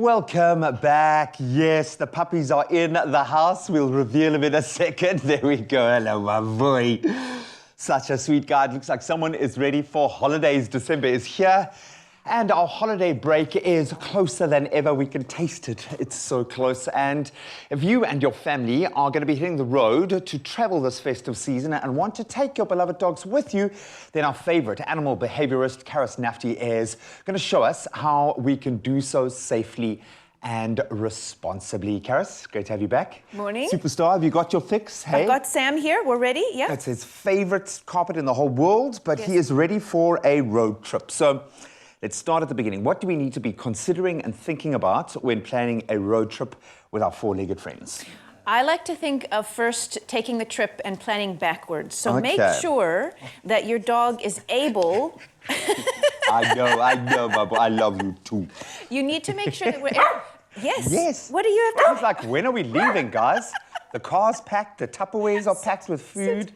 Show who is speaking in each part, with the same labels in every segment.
Speaker 1: Welcome back. Yes, the puppies are in the house. We'll reveal them in a second. There we go. Hello, my boy. Such a sweet guy. It looks like someone is ready for holidays. December is here. And our holiday break is closer than ever. We can taste it. It's so close. And if you and your family are going to be hitting the road to travel this festive season and want to take your beloved dogs with you, then our favorite animal behaviorist, Karis Nafti, is going to show us how we can do so safely and responsibly. Karis, great to have you back.
Speaker 2: Morning.
Speaker 1: Superstar, have you got your fix? Hey?
Speaker 2: I've got Sam here. We're ready, yeah?
Speaker 1: It's his favorite carpet in the whole world, but he is ready for a road trip. So let's start at the beginning. What do we need to be considering and thinking about when planning a road trip with our four-legged friends?
Speaker 2: I like to think of first taking the trip and planning backwards. So
Speaker 1: Okay.
Speaker 2: make sure that your dog is able...
Speaker 1: I know, my boy. I love you too.
Speaker 2: You need to make sure that we're... Yes.
Speaker 1: Yes.
Speaker 2: What do you have to...
Speaker 1: It's like, when are we leaving, guys? The car's packed, the Tupperwares are packed with food.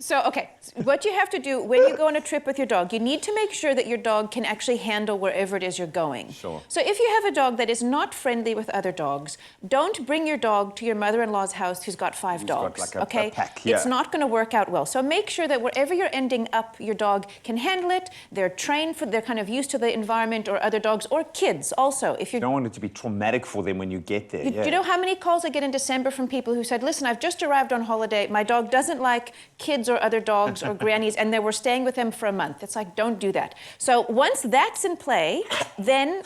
Speaker 2: So, okay, what you have to do when you go on a trip with your dog, you need to make sure that your dog can actually handle wherever it is you're going.
Speaker 1: Sure.
Speaker 2: So if you have a dog that is not friendly with other dogs, don't bring your dog to your mother-in-law's house who's got five dogs,
Speaker 1: got like
Speaker 2: okay?
Speaker 1: a pack, yeah.
Speaker 2: It's not going to work out well. So make sure that wherever you're ending up, your dog can handle it. They're trained for, they're kind of used to the environment, or other dogs, or kids also. If
Speaker 1: You don't want it to be traumatic for them when you get there.
Speaker 2: Do you know how many calls I get in December from people who said, listen, I've just arrived on holiday. My dog doesn't like kids or other dogs or grannies, and they were staying with them for a month. It's like, don't do that. So once that's in play, then...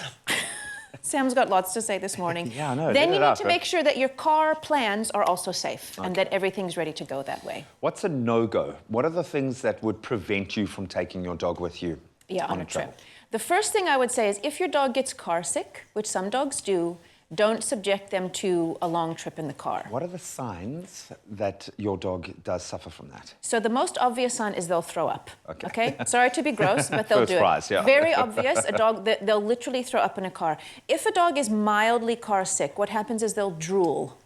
Speaker 2: Sam's got lots to say this morning.
Speaker 1: Yeah, I know.
Speaker 2: Then you need to make sure that your car plans are also safe and that everything's ready to go that way.
Speaker 1: What's a no-go? What are the things that would prevent you from taking your dog with you
Speaker 2: On a
Speaker 1: travel?
Speaker 2: trip. The first thing I would say is if your dog gets car sick, which some dogs do, don't subject them to a long trip in the car.
Speaker 1: What are the signs that your dog does suffer from that?
Speaker 2: So the most obvious sign is they'll throw up. Okay? Sorry to be gross, but they'll
Speaker 1: First
Speaker 2: do it.
Speaker 1: prize, yeah.
Speaker 2: Very obvious. A dog, they'll literally throw up in a car. If a dog is mildly car sick, what happens is they'll drool.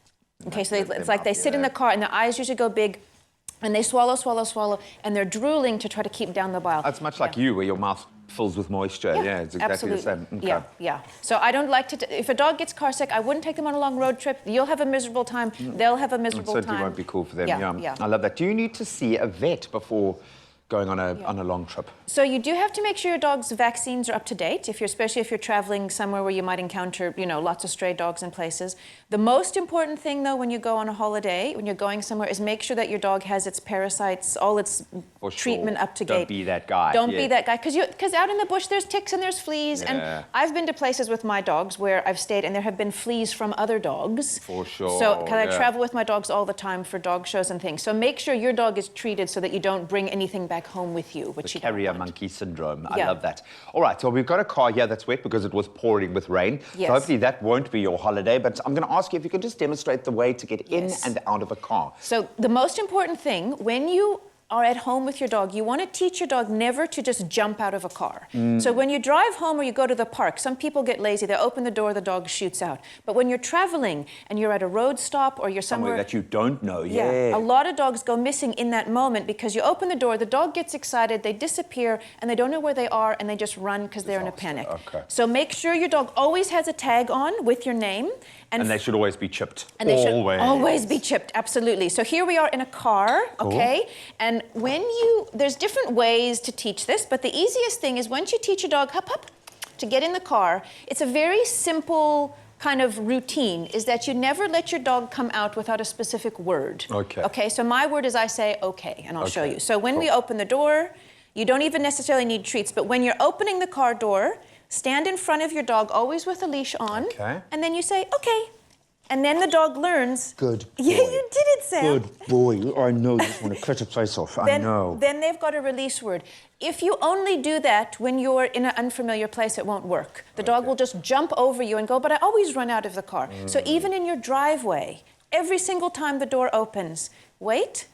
Speaker 2: Okay, so it's like they sit in the car and their eyes usually go big, and they swallow, swallow, swallow, and they're drooling to try to keep down the bile.
Speaker 1: It's much like you, where your mouth fills with moisture. Yeah, it's exactly
Speaker 2: absolutely.
Speaker 1: the same. Okay.
Speaker 2: Yeah. So I don't like to... If a dog gets car sick, I wouldn't take them on a long road trip. You'll have a miserable time. They'll have a miserable time.
Speaker 1: It certainly won't be cool for them.
Speaker 2: Yeah.
Speaker 1: I love that. Do you need to see a vet before going on a long trip?
Speaker 2: So you do have to make sure your dog's vaccines are up to date, especially if you're traveling somewhere where you might encounter, lots of stray dogs in places. The most important thing, though, when you go on a holiday, when you're going somewhere, is make sure that your dog has its parasites, all its treatment up to date.
Speaker 1: Don't be that guy.
Speaker 2: Don't be that guy, because out in the bush there's ticks and there's fleas, and I've been to places with my dogs where I've stayed and there have been fleas from other dogs.
Speaker 1: For sure.
Speaker 2: So, because I travel with my dogs all the time for dog shows and things. So make sure your dog is treated so that you don't bring anything back home with you, which you don't
Speaker 1: Carrier
Speaker 2: want.
Speaker 1: monkey syndrome. I love that. All right, so we've got a car here that's wet because it was pouring with rain.
Speaker 2: Yes.
Speaker 1: So hopefully that won't be your holiday, but I'm going to ask you if you could just demonstrate the way to get in and out of a car.
Speaker 2: So the most important thing, when you are at home with your dog, you want to teach your dog never to just jump out of a car. So when you drive home or you go to the park, some people get lazy, they open the door, the dog shoots out. But when you're traveling and you're at a road stop or you're somewhere
Speaker 1: that you don't know,
Speaker 2: a lot of dogs go missing in that moment because you open the door, the dog gets excited, they disappear, and they don't know where they are, and they just run because they're in a panic.
Speaker 1: Okay.
Speaker 2: So make sure your dog always has a tag on with your name.
Speaker 1: And they should always be chipped.
Speaker 2: And they should always be chipped, absolutely. So here we are in a car, okay? And there's different ways to teach this, but the easiest thing is once you teach a dog, hop, hop, to get in the car, it's a very simple kind of routine, is that you never let your dog come out without a specific word.
Speaker 1: Okay.
Speaker 2: Okay, so my word is I say, okay, and I'll show you. So when we open the door, you don't even necessarily need treats, but when you're opening the car door, stand in front of your dog, always with a leash on, and then you say, okay. And then the dog learns.
Speaker 1: Good boy.
Speaker 2: Yeah, you did it, Sam.
Speaker 1: Good boy. I know you just want to cut a place off. I know.
Speaker 2: Then they've got a release word. If you only do that when you're in an unfamiliar place, it won't work. The dog will just jump over you and go, but I always run out of the car. So even in your driveway, every single time the door opens, wait.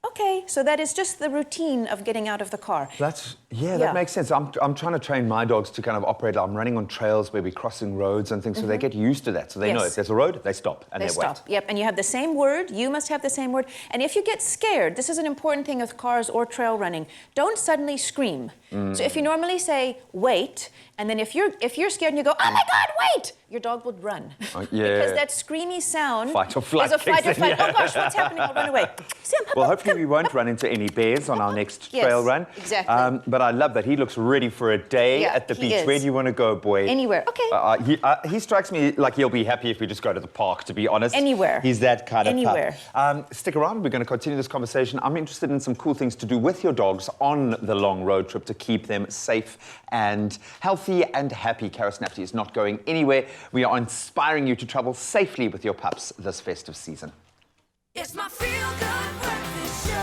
Speaker 2: Okay, so that is just the routine of getting out of the car.
Speaker 1: That's Yeah, that makes sense. I'm trying to train my dogs to kind of operate. I'm running on trails where we're crossing roads and things, so they get used to that. So they know if there's a road, they stop and they
Speaker 2: stop.
Speaker 1: wait.
Speaker 2: Yep, and you have the same word. You must have the same word. And if you get scared, this is an important thing with cars or trail running. Don't suddenly scream. So if you normally say wait, and then if you're scared and you go, oh my God, wait, your dog would run. Because that screamy sound
Speaker 1: fight or flight
Speaker 2: is a fight or flight.
Speaker 1: Yeah.
Speaker 2: Oh gosh, what's happening? I'll run away. Sam,
Speaker 1: Well, hopefully we won't run into any bears on our next
Speaker 2: Yes,
Speaker 1: trail run.
Speaker 2: exactly.
Speaker 1: But I love that. He looks ready for a day
Speaker 2: Yeah,
Speaker 1: at the
Speaker 2: he
Speaker 1: beach.
Speaker 2: is.
Speaker 1: Where do you want to go, boy?
Speaker 2: Anywhere. Okay.
Speaker 1: He strikes me like he'll be happy if we just go to the park, to be honest.
Speaker 2: Anywhere.
Speaker 1: He's that kind of
Speaker 2: Anywhere.
Speaker 1: pup. Stick around. We're going to continue this conversation. I'm interested in some cool things to do with your dogs on the long road trip to keep them safe and healthy and happy. Karis Nafty is not going anywhere. We are inspiring you to travel safely with your pups this festive season.
Speaker 3: It's my feel-good breakfast show.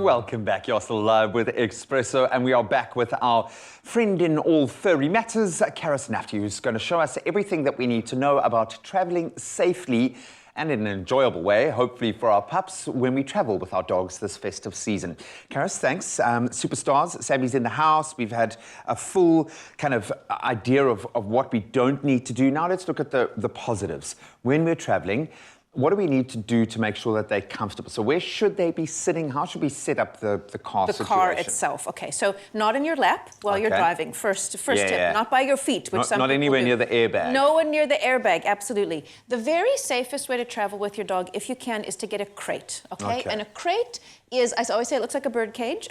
Speaker 1: Welcome back. You're still live with Expresso, and we are back with our friend in all furry matters, Karis Nafty, who's going to show us everything that we need to know about traveling safely and in an enjoyable way, hopefully for our pups, when we travel with our dogs this festive season. Karis, thanks. Superstars, Sammy's in the house. We've had a full kind of idea of what we don't need to do. Now let's look at the positives. When we're traveling, what do we need to do to make sure that they're comfortable? So where should they be sitting? How should we set up the car
Speaker 2: The
Speaker 1: situation?
Speaker 2: car itself. Okay, so not in your lap while you're driving. First tip. Not by your feet, which some
Speaker 1: Not
Speaker 2: people
Speaker 1: anywhere
Speaker 2: do.
Speaker 1: near the airbag.
Speaker 2: No one near the airbag, absolutely. The very safest way to travel with your dog, if you can, is to get a crate, okay? And a crate is, as I always say, it looks like a bird cage.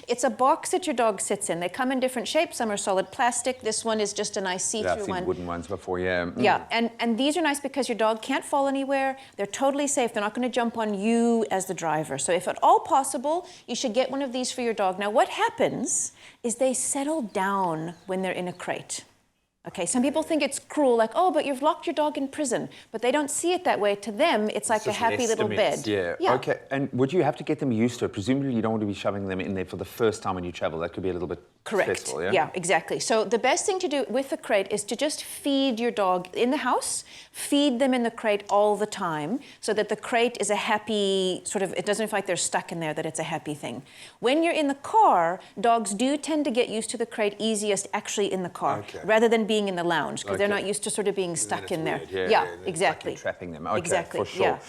Speaker 2: It's a box that your dog sits in. They come in different shapes. Some are solid plastic. This one is just a nice see-through
Speaker 1: I've seen
Speaker 2: one.
Speaker 1: wooden ones before, yeah.
Speaker 2: Yeah, and these are nice because your dog can't fall anywhere. They're totally safe. They're not going to jump on you as the driver. So if at all possible, you should get one of these for your dog. Now, what happens is they settle down when they're in a crate. Okay, some people think it's cruel, like, oh, but you've locked your dog in prison. But they don't see it that way. To them, it's like a happy little bed.
Speaker 1: Yeah. Okay, and would you have to get them used to it? Presumably you don't want to be shoving them in there for the first time when you travel. That could be a little bit stressful, yeah?
Speaker 2: Yeah, exactly. So the best thing to do with the crate is to just feed your dog in the house, feed them in the crate all the time, so that the crate is a happy, sort of, it doesn't feel like they're stuck in there, that it's a happy thing. When you're in the car, dogs do tend to get used to the crate easiest actually in the car, rather than being in the lounge, because they're not used to sort of being stuck in there.
Speaker 1: Yeah,
Speaker 2: exactly.
Speaker 1: Like trapping them. Okay,
Speaker 2: exactly.
Speaker 1: for sure.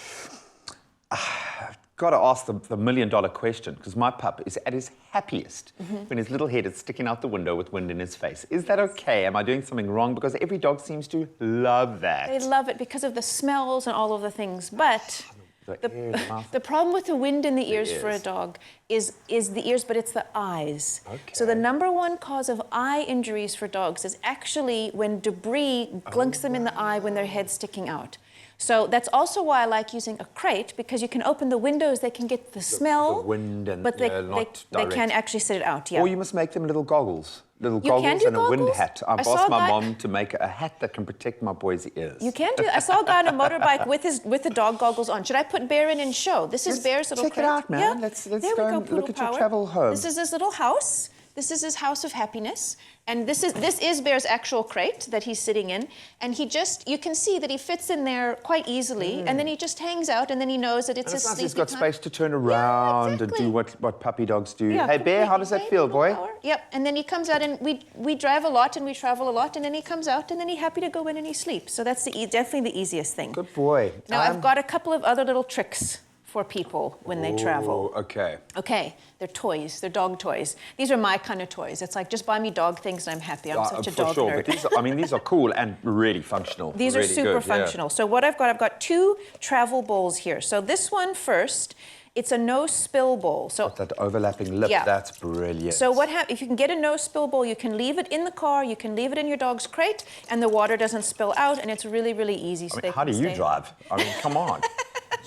Speaker 1: I've got to ask the million-dollar question, because my pup is at his happiest when his little head is sticking out the window with wind in his face. Is that okay? Am I doing something wrong? Because every dog seems to love that.
Speaker 2: They love it because of the smells and all of the things, but the problem with the wind in the ears for a dog is the ears, but it's the eyes. So the number one cause of eye injuries for dogs is actually when debris glunks them in the eye when their head's sticking out. So that's also why I like using a crate, because you can open the windows, they can get the smell,
Speaker 1: the wind and,
Speaker 2: but they can actually sit it out. Yeah.
Speaker 1: Or you must make them little goggles. Little
Speaker 2: You can
Speaker 1: goggles
Speaker 2: do
Speaker 1: and a wind
Speaker 2: goggles?
Speaker 1: hat.
Speaker 2: I
Speaker 1: I've
Speaker 2: saw
Speaker 1: asked
Speaker 2: a
Speaker 1: my
Speaker 2: guy-
Speaker 1: mom to make a hat that can protect my boy's ears.
Speaker 2: You can do. I saw a guy on a motorbike with the dog goggles on. Should I put Bear in and show? This is Bear's little
Speaker 1: check it
Speaker 2: crate.
Speaker 1: out, man.
Speaker 2: Yeah.
Speaker 1: Let's
Speaker 2: There we
Speaker 1: go and
Speaker 2: Poodle
Speaker 1: look at your
Speaker 2: Power.
Speaker 1: travel home.
Speaker 2: This is his little house. This is his house of happiness. And this is Bear's actual crate that he's sitting in. And you can see that he fits in there quite easily. And then he just hangs out, and then he knows that it's
Speaker 1: And
Speaker 2: his
Speaker 1: it's nice
Speaker 2: sleepy
Speaker 1: he's got
Speaker 2: time.
Speaker 1: space to turn around and do what puppy dogs do. Hey, Bear, how does that feel, boy?
Speaker 2: Yep, and then he comes out, and we drive a lot, and we travel a lot, and then he comes out, and then he's happy to go in and he sleeps. So that's definitely the easiest thing.
Speaker 1: Good boy.
Speaker 2: Now, I've got a couple of other little tricks for people when they travel.
Speaker 1: Okay.
Speaker 2: Okay, they're toys, they're dog toys. These are my kind of toys. It's like, just buy me dog things and I'm happy. I'm such a
Speaker 1: for
Speaker 2: dog
Speaker 1: sure.
Speaker 2: nerd.
Speaker 1: But these are cool and really functional.
Speaker 2: These are
Speaker 1: really
Speaker 2: super
Speaker 1: good, yeah.
Speaker 2: functional. So what I've got two travel bowls here. So this one first, it's a no-spill bowl. So
Speaker 1: That overlapping lip,
Speaker 2: Yeah.
Speaker 1: that's brilliant.
Speaker 2: So if you can get a no-spill bowl, you can leave it in the car, you can leave it in your dog's crate, and the water doesn't spill out, and it's really, really easy. So
Speaker 1: how do you drive? I mean, come on.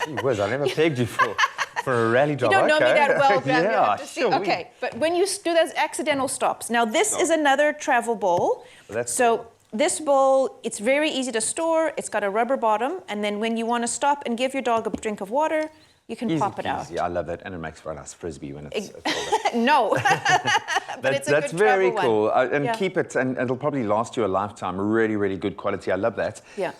Speaker 1: Gee whiz, I never pegged you for a rally drive.
Speaker 2: You don't know me that well, Brad.
Speaker 1: Yeah,
Speaker 2: We'll have to see.
Speaker 1: sure.
Speaker 2: Okay, but when you do those accidental stops. Now, this is another travel bowl. So this bowl, it's very easy to store. It's got a rubber bottom, and then when you want to stop and give your dog a drink of water, you can
Speaker 1: Easy
Speaker 2: pop it out.
Speaker 1: peasy. I love it, and it makes for a nice frisbee when it's
Speaker 2: No, but it's a
Speaker 1: that's
Speaker 2: good
Speaker 1: very
Speaker 2: travel
Speaker 1: cool.
Speaker 2: one.
Speaker 1: And
Speaker 2: Yeah.
Speaker 1: keep it, and it'll probably last you a lifetime. Really, really good quality. I love that.
Speaker 2: Yeah.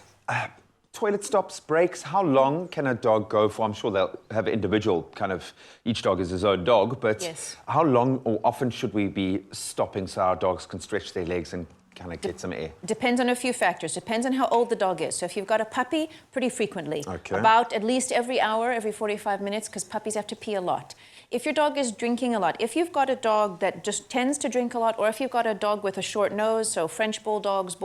Speaker 1: toilet stops, breaks, how long can a dog go for? I'm sure they'll have individual kind of, each dog is his own dog, but
Speaker 2: Yes.
Speaker 1: how long or often should we be stopping so our dogs can stretch their legs and kind of get some air?
Speaker 2: Depends on a few factors. Depends on how old the dog is. So if you've got a puppy, pretty frequently.
Speaker 1: Okay.
Speaker 2: About at least every hour, every 45 minutes, because puppies have to pee a lot. If your dog is drinking a lot, if you've got a dog that just tends to drink a lot, or if you've got a dog with a short nose, so French bulldogs,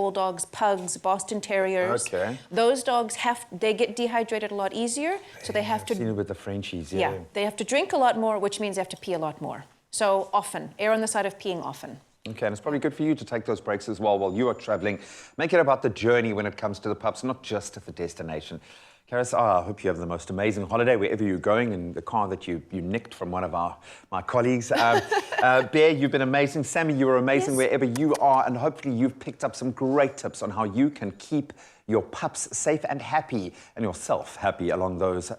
Speaker 2: pugs, Boston Terriers,
Speaker 1: Okay.
Speaker 2: those dogs they get dehydrated a lot easier, so they have
Speaker 1: I've
Speaker 2: to
Speaker 1: seen it with the Frenchies,
Speaker 2: yeah, they have to drink a lot more, which means they have to pee a lot more. So often, err on the side of peeing often.
Speaker 1: Okay, and it's probably good for you to take those breaks as well while you are traveling. Make it about the journey when it comes to the pups, not just at the destination. Karis, I hope you have the most amazing holiday wherever you're going in the car that you nicked from one of my colleagues. Bear, you've been amazing. Sammy, you were amazing
Speaker 2: Yes.
Speaker 1: wherever you are, and hopefully you've picked up some great tips on how you can keep your pups safe and happy, and yourself happy along those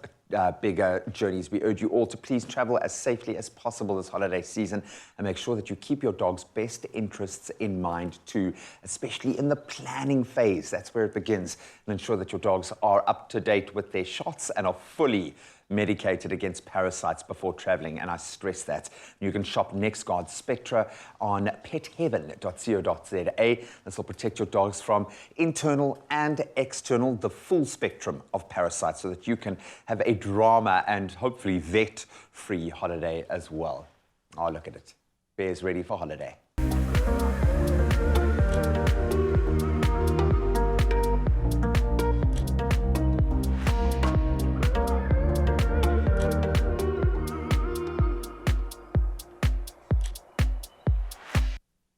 Speaker 1: bigger journeys. We urge you all to please travel as safely as possible this holiday season and make sure that you keep your dog's best interests in mind too, especially in the planning phase. That's where it begins. And ensure that your dogs are up to date with their shots and are fully medicated against parasites before traveling, and I stress that. You can shop NexGuard Spectra on petheaven.co.za. This will protect your dogs from internal and external, the full spectrum of parasites, so that you can have a drama and hopefully vet-free holiday as well. Oh, look at it. Bear's ready for holiday.